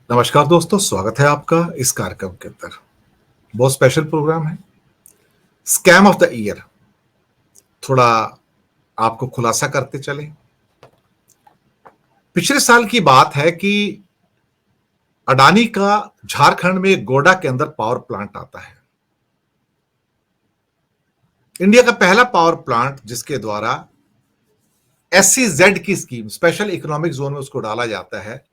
नमस्कार दोस्तों, स्वागत है आपका इस कार्यक्रम के अंदर। बहुत स्पेशल प्रोग्राम है, स्कैम ऑफ द ईयर। थोड़ा आपको खुलासा करते चलें। पिछले साल की बात है कि अडानी का झारखंड में गोडा के अंदर पावर प्लांट आता है। इंडिया का पहला पावर प्लांट जिसके द्वारा SEZ की स्कीम, स्पेशल इकोनॉमिक जोन में उसको डाला जाता है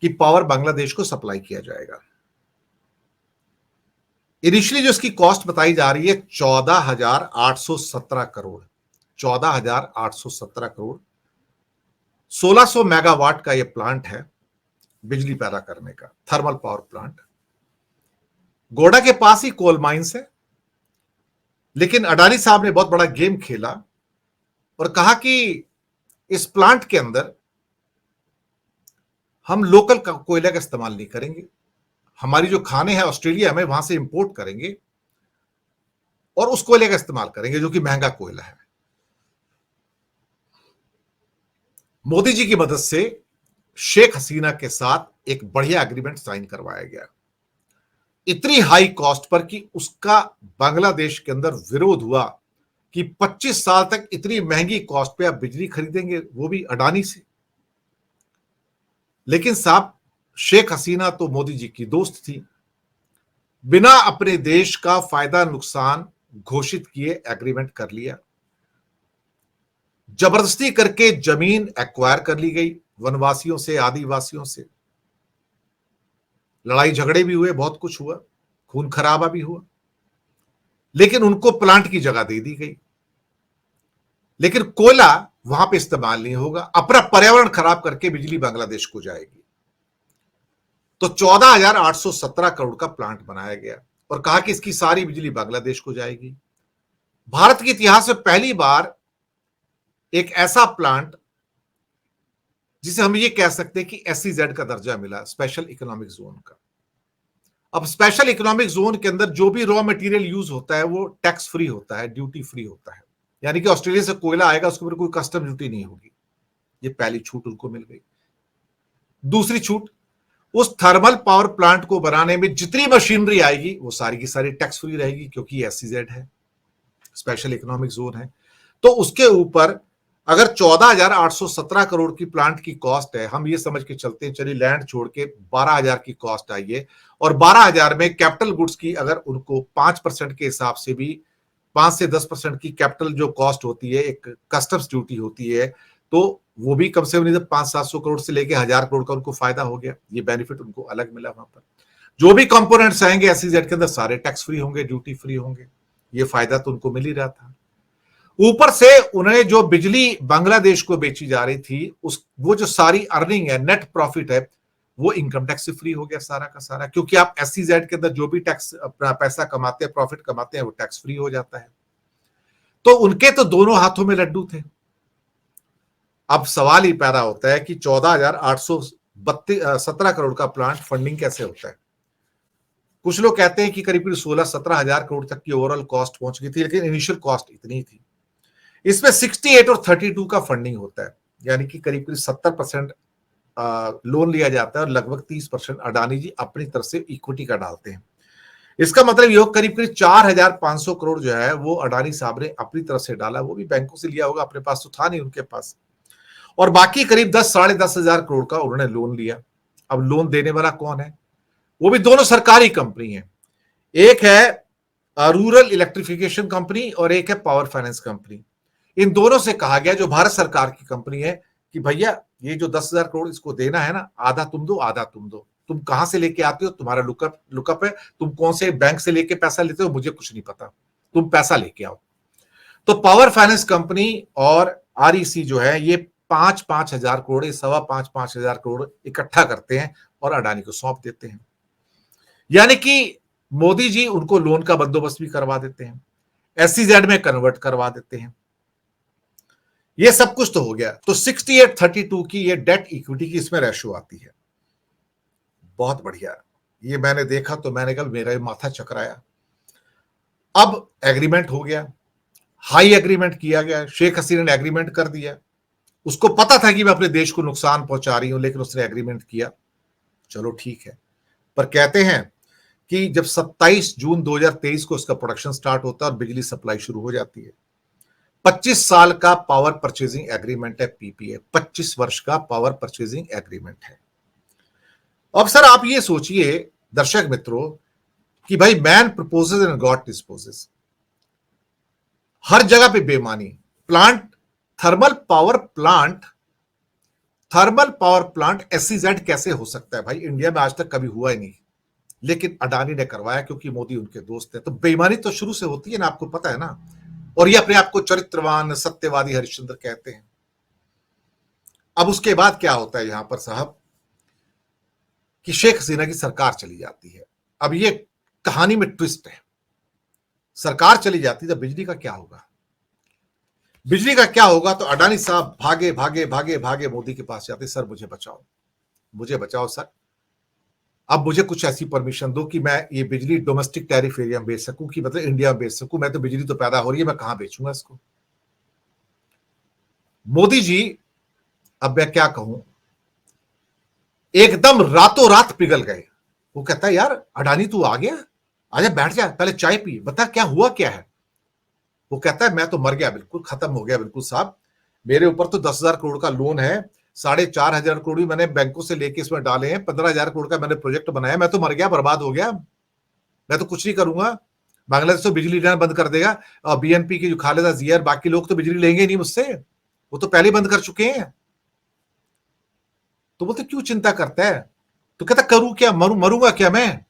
कि पावर बांग्लादेश को सप्लाई किया जाएगा। इनिशियली जो इसकी कॉस्ट बताई जा रही है 14,817 करोड़, 14,817 करोड़। 1600 मेगावाट का यह प्लांट है बिजली पैदा करने का, थर्मल पावर प्लांट। गोडा के पास ही कोल माइंस है, लेकिन अडानी साहब ने बहुत बड़ा गेम खेला और कहा कि इस प्लांट के अंदर हम लोकल कोयले का इस्तेमाल नहीं करेंगे, हमारी जो खाने हैं ऑस्ट्रेलिया में वहां से इंपोर्ट करेंगे और उस कोयले का इस्तेमाल करेंगे जो कि महंगा कोयला है। मोदी जी की मदद से शेख हसीना के साथ एक बढ़िया एग्रीमेंट साइन करवाया गया, इतनी हाई कॉस्ट पर कि उसका बांग्लादेश के अंदर विरोध हुआ कि 25 साल तक इतनी महंगी कॉस्ट पे आप बिजली खरीदेंगे, वो भी अडानी से। लेकिन साहब, शेख हसीना तो मोदी जी की दोस्त थी, बिना अपने देश का फायदा नुकसान घोषित किए एग्रीमेंट कर लिया। जबरदस्ती करके जमीन एक्वायर कर ली गई वनवासियों से, आदिवासियों से। लड़ाई झगड़े भी हुए, बहुत कुछ हुआ, खून खराबा भी हुआ, लेकिन उनको प्लांट की जगह दे दी गई। लेकिन कोयला वहां पे इस्तेमाल नहीं होगा, अपना पर्यावरण खराब करके बिजली बांग्लादेश को जाएगी। तो 14,817 करोड़ का प्लांट बनाया गया और कहा कि इसकी सारी बिजली बांग्लादेश को जाएगी। भारत के इतिहास में पहली बार एक ऐसा प्लांट जिसे हम ये कह सकते हैं कि SEZ का दर्जा मिला, स्पेशल इकोनॉमिक जोन का। अब स्पेशल इकोनॉमिक जोन के अंदर जो भी रॉ मटेरियल यूज होता है वो टैक्स फ्री होता है, ड्यूटी फ्री होता है। यानी कि ऑस्ट्रेलिया से कोयला आएगा, उसके ऊपर कोई कस्टम ड्यूटी नहीं होगी। ये पहली छूट उनको मिल गई। दूसरी छूट, उस थर्मल पावर प्लांट को बनाने में जितनी मशीनरी आएगी वो सारी की सारी टैक्स फ्री रहेगी, क्योंकि SEZ है, स्पेशल इकोनॉमिक जोन है। तो उसके ऊपर अगर 14,817 करोड़ की प्लांट की कॉस्ट है, हम ये समझ के चलते हैं, चलिए लैंड छोड़ के 12,000 की कॉस्ट आई है, और 12,000 में कैपिटल गुड्स की अगर उनको 5% के हिसाब से भी 5 से 10% की कैपिटल जो कॉस्ट होती है, एक कस्टम्स ड्यूटी होती है, तो वो भी कम से कम नहीं तो 500-700 करोड़ से लेके 1,000 करोड़ का उनको फायदा हो गया। ये बेनिफिट उनको अलग मिला। वहां पर जो भी कंपोनेंट्स आएंगे SEZ के अंदर सारे टैक्स फ्री होंगे, ड्यूटी फ्री होंगे। ये फायदा तो उनको मिल ही रहा था। ऊपर से उन्हें जो बिजली बांग्लादेश को बेची जा रही थी, वो जो सारी अर्निंग है, नेट प्रॉफिट है, वो इनकम टैक्स से फ्री हो गया सारा का सारा, क्योंकि आप SEZ के अंदर जो भी टैक्स अपना पैसा कमाते हैं, प्रॉफिट कमाते हैं, वो टैक्स फ्री हो जाता है। तो उनके तो दोनों हाथों में लड्डू थे। अब सवाल ही पैदा होता है कि 14,817 करोड़ का प्लांट फंडिंग कैसे होता है। कुछ लोग कहते हैं कि करीब 16-17 हजार करोड़ तक की ओवरऑल कॉस्ट पहुंच गई थी, लेकिन इनिशियल कॉस्ट इतनी थी। इसमें 68 और 32 का फंडिंग होता है, यानी कि करीब 70% लोन लिया जाता है और लगभग 30% अडानी जी अपनी तरफ से इक्विटी का डालते हैं। इसका मतलब ये करीब 4,500 करोड़ जो है वो अडानी साहब ने अपनी तरफ से डाला, वो भी बैंकों से लिया होगा, अपने पास तो था नहीं उनके पास। और बाकी करीब 10-10,500 करोड़ का उन्होंने लोन लिया। अब लोन देने वाला कौन है? वो भी दोनों सरकारी कंपनी है। एक है रूरल इलेक्ट्रिफिकेशन कंपनी और एक है पावर फाइनेंस कंपनी। इन दोनों से कहा गया, जो भारत सरकार की कंपनी है, कि भैया ये जो 10,000 करोड़ इसको देना है ना, आधा तुम दो आधा तुम दो। तुम कहां से लेके आते हो, तुम्हारा लुकअप है, तुम कौन से बैंक से लेके पैसा लेते हो मुझे कुछ नहीं पता, तुम पैसा लेके आओ। तो पावर फाइनेंस कंपनी और REC जो है ये 5-5 हजार करोड़, 5.25 हजार करोड़ इकट्ठा करते हैं और अडानी को सौंप देते हैं। यानी कि मोदी जी उनको लोन का बंदोबस्त भी करवा देते हैं, SEZ में कन्वर्ट करवा देते हैं। ये सब कुछ तो हो गया। तो 68-32 की ये डेट इक्विटी की इसमें रेशो आती है। बहुत बढ़िया। ये मैंने देखा तो मैंने कहा मेरा माथा चकराया। अब एग्रीमेंट हो गया, हाई एग्रीमेंट किया गया, शेख हसीना ने एग्रीमेंट कर दिया। उसको पता था कि मैं अपने देश को नुकसान पहुंचा रही हूं, लेकिन उसने एग्रीमेंट किया। चलो ठीक है, पर कहते हैं कि जब 27 जून 2023 को उसका प्रोडक्शन स्टार्ट होता है और बिजली सप्लाई शुरू हो जाती है, 25 साल का पावर परचेजिंग एग्रीमेंट है, पीपीए, 25 वर्ष का पावर परचेजिंग एग्रीमेंट है। अब सर आप ये सोचिए दर्शक मित्रों कि भाई man proposes and God disposes, हर जगह पे बेईमानी। Plant, thermal power plant SEZ कैसे हो सकता है भाई? इंडिया में आज तक कभी हुआ ही नहीं, लेकिन अडानी ने करवाया क्योंकि मोदी उनके दोस्त है। तो बेईमानी तो शुरू से होती है ना, आपको पता है ना। और ये अपने आप को चरित्रवान सत्यवादी हरिश्चंद्र कहते हैं। अब उसके बाद क्या होता है यहां पर साहब कि शेख हसीना की सरकार चली जाती है। अब ये कहानी में ट्विस्ट है, सरकार चली जाती है तो बिजली का क्या होगा? बिजली का क्या होगा? तो अडानी साहब भागे भागे भागे भागे मोदी के पास जाते, सर मुझे बचाओ, मुझे बचाओ सर, अब मुझे कुछ ऐसी परमिशन दो कि मैं ये बिजली डोमेस्टिक टैरिफ एरिया में बेच सकूं, कि मतलब इंडिया में बेच सकूं। मैं तो बिजली तो पैदा हो रही है, मैं कहां बेचूंगा इसको? मोदी जी, अब मैं क्या कहूं, एकदम रातों रात पिघल गए। वो कहता है यार अडानी तू आ गया, आजा बैठ जा, पहले चाय पी, बता क्या हुआ क्या है। वो कहता है मैं तो मर गया, बिल्कुल खत्म हो गया बिल्कुल साहब, मेरे ऊपर तो 10,000 करोड़ का लोन है, 4,500 करोड़ मैंने बैंकों से लेके इसमें डाले हैं, 15,000 करोड़ का मैंने प्रोजेक्ट बनाया, मैं तो मर गया, बर्बाद हो गया, मैं तो कुछ नहीं करूंगा। बांग्लादेश तो बिजली लेना बंद कर देगा, और बीएनपी की जो खालिदा जिया और बाकी लोग तो बिजली लेंगे नहीं मुझसे, वो तो पहले बंद कर चुके हैं। तो बोलते क्यों चिंता करता है? तो कहता करूं क्या, मरूंगा क्या मैं?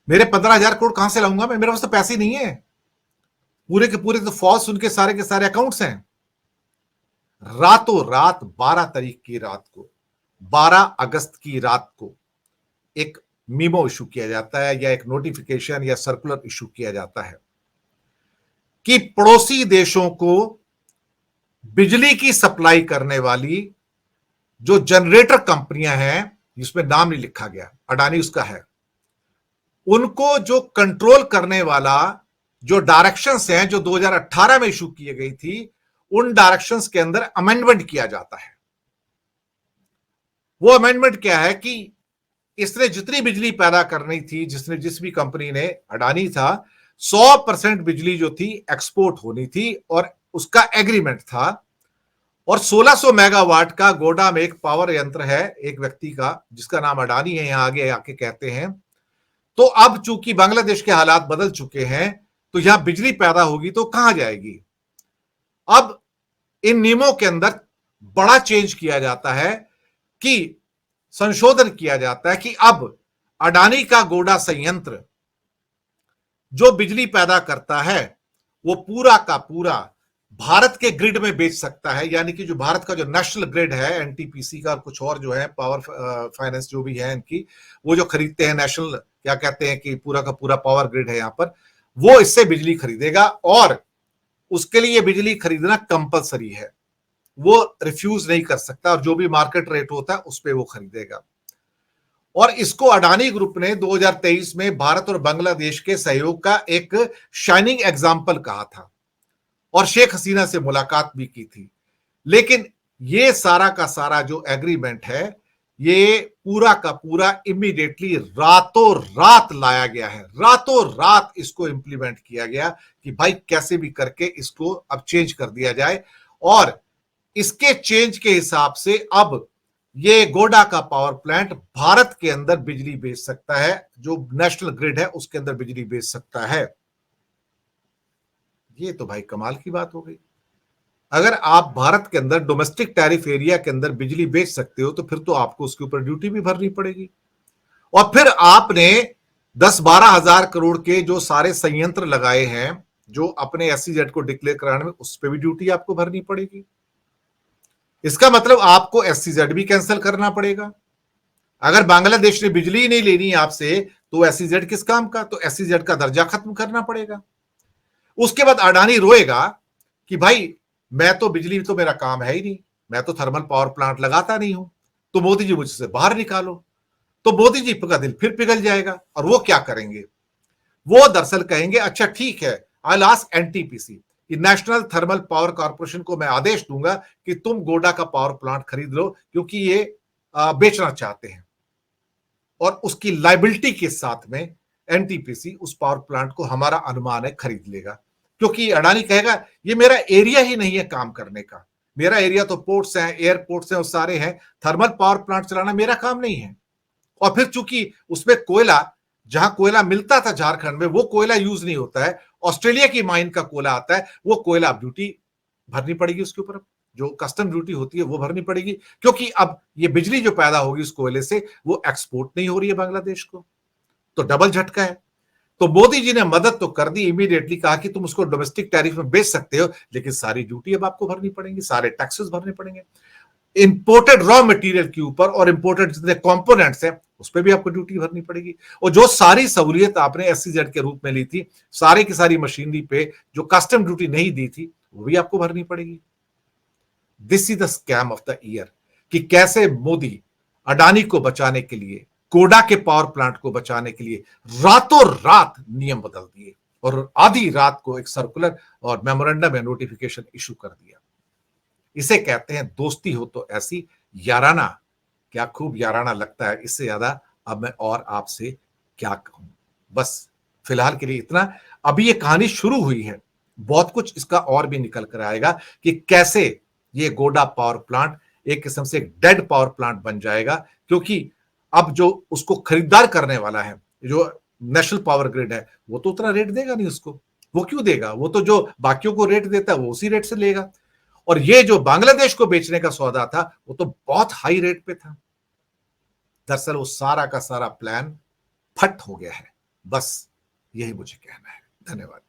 मेरे 15,000 करोड़ कहां से लाऊंगा मैं? मेरे पास तो पैसे नहीं है, पूरे के पूरे तो फॉल्स उनके सारे के सारे अकाउंट्स हैं। रातों रात 12 तारीख की रात को, 12 अगस्त की रात को एक मीमो इशू किया जाता है, या एक नोटिफिकेशन या सर्कुलर इशू किया जाता है कि पड़ोसी देशों को बिजली की सप्लाई करने वाली जो जनरेटर कंपनियां हैं, जिसमें नाम नहीं लिखा गया, अडानी उसका है, उनको जो कंट्रोल करने वाला जो डायरेक्शंस हैं जो 2018 में इशू की गई थी, उन डायरेक्शंस के अंदर अमेंडमेंट किया जाता है। वो अमेंडमेंट क्या है कि इसने जितनी बिजली पैदा करनी थी, जिस भी कंपनी ने, अडानी था, 100% बिजली जो थी एक्सपोर्ट होनी थी, और उसका एग्रीमेंट था। और 1600 मेगावाट का गोडा में एक पावर यंत्र है एक व्यक्ति का, जिसका नाम अडानी है, यहां आगे आके कहते हैं। तो अब चूंकि बांग्लादेश के हालात बदल चुके हैं, तो यहां बिजली पैदा होगी तो कहां जाएगी? अब इन नियमों के अंदर बड़ा चेंज किया जाता है, कि संशोधन किया जाता है कि अब अडानी का गोडा संयंत्र जो बिजली पैदा करता है वो पूरा का पूरा भारत के ग्रिड में बेच सकता है। यानी कि जो भारत का जो नेशनल ग्रिड है, एनटीपीसी का, कुछ और जो है पावर फाइनेंस जो भी है इनकी, वो जो खरीदते हैं नेशनल, क्या कहते हैं कि पूरा का पूरा पावर ग्रिड है यहां पर, वो इससे बिजली खरीदेगा, और उसके लिए बिजली खरीदना कंपलसरी है, वो रिफ्यूज नहीं कर सकता, और जो भी मार्केट रेट होता है उस पर वो खरीदेगा। और इसको अडानी ग्रुप ने 2023 में भारत और बांग्लादेश के सहयोग का एक शाइनिंग एग्जाम्पल कहा था, और शेख हसीना से मुलाकात भी की थी। लेकिन ये सारा का सारा जो एग्रीमेंट है, ये पूरा का पूरा इमीडिएटली रातों रात लाया गया है, रातों रात इसको इंप्लीमेंट किया गया कि भाई कैसे भी करके इसको अब चेंज कर दिया जाए। और इसके चेंज के हिसाब से अब ये गोडा का पावर प्लांट भारत के अंदर बिजली बेच सकता है, जो नेशनल ग्रिड है उसके अंदर बिजली बेच सकता है। ये तो भाई कमाल की बात हो गई। अगर आप भारत के अंदर डोमेस्टिक टैरिफ एरिया के अंदर बिजली बेच सकते हो, तो फिर तो आपको उसके ऊपर ड्यूटी भी भरनी पड़ेगी, और फिर आपने 10-12 हजार करोड़ के जो सारे संयंत्र लगाए हैं जो अपने एसईजेड को डिक्लेयर कराने में, उस पर भी ड्यूटी आपको भरनी पड़ेगी। इसका मतलब आपको एसईजेड भी कैंसिल करना पड़ेगा। अगर बांग्लादेश ने बिजली ही नहीं लेनी आपसे, तो एसईजेड किस काम का? तो एसईजेड का दर्जा खत्म करना पड़ेगा। उसके बाद अडानी रोएगा कि भाई मैं तो बिजली तो मेरा काम है ही नहीं, मैं तो थर्मल पावर प्लांट लगाता नहीं हूं, तो मोदी जी मुझसे बाहर निकालो। तो मोदी जी का दिल फिर पिघल जाएगा, और वो क्या करेंगे? वो दरअसल कहेंगे अच्छा ठीक है, I will ask NTPC, national thermal power corporation को मैं आदेश दूंगा कि तुम गोडा का पावर प्लांट खरीद लो, क्योंकि ये बेचना चाहते हैं। और उसकी लायबिलिटी के साथ में एनटीपीसी उस पावर प्लांट को हमारा अनुमान है खरीद लेगा, क्योंकि अडानी कहेगा ये मेरा एरिया ही नहीं है काम करने का, मेरा एरिया तो पोर्ट्स हैं, एयरपोर्ट्स हैं, वो सारे हैं, थर्मल पावर प्लांट चलाना मेरा काम नहीं है। और फिर चूंकि उसमें कोयला, जहां कोयला मिलता था झारखंड में, वो कोयला यूज नहीं होता है, ऑस्ट्रेलिया की माइन का कोयला आता है, वो कोयला अब ड्यूटी भरनी पड़ेगी उसके ऊपर, जो कस्टम ड्यूटी होती है वो भरनी पड़ेगी, क्योंकि अब ये बिजली जो पैदा होगी उस कोयले से वो एक्सपोर्ट नहीं हो रही है बांग्लादेश को, तो डबल झटका है। तो मोदी जी ने मदद तो कर दी, इमीडिएटली कहा कि तुम उसको डोमेस्टिक टैरिफ में बेच सकते हो, लेकिन सारी ड्यूटी अब आपको भरनी पड़ेगी, सारे टैक्सेस भरने पड़ेंगे इंपोर्टेड रॉ मटेरियल के ऊपर, और इंपोर्टेड जितने कंपोनेंट्स हैं उस पर भी आपको ड्यूटी भरनी पड़ेगी। और जो सारी सहूलियत आपने एससीजेड के रूप में ली थी, सारे की सारी मशीनरी पे जो कस्टम ड्यूटी नहीं दी थी वो भी आपको भरनी पड़ेगी। This is the scam of the year, कि कैसे मोदी अडानी को बचाने के लिए, कोडा के पावर प्लांट को बचाने के लिए रातों रात नियम बदल दिए और आधी रात को एक सर्कुलर और मेमोरेंडम या नोटिफिकेशन इशू कर दिया। इसे कहते हैं दोस्ती हो तो ऐसी, याराना, क्या खूब याराना लगता है, इससे ज्यादा अब मैं और आपसे क्या कहूं। बस फिलहाल के लिए इतना। अभी ये कहानी शुरू हुई है, बहुत कुछ इसका और भी निकल कर आएगा कि कैसे ये गोडा पावर प्लांट एक किस्म से डेड पावर प्लांट बन जाएगा, क्योंकि अब जो उसको खरीदार करने वाला है, जो नेशनल पावर ग्रिड है, वो तो उतना रेट देगा नहीं उसको। वो क्यों देगा? वो तो जो बाकियों को रेट देता है वो उसी रेट से लेगा। और ये जो बांग्लादेश को बेचने का सौदा था वो तो बहुत हाई रेट पे था। दरअसल वो सारा का सारा प्लान फट हो गया है। बस यही मुझे कहना है। धन्यवाद।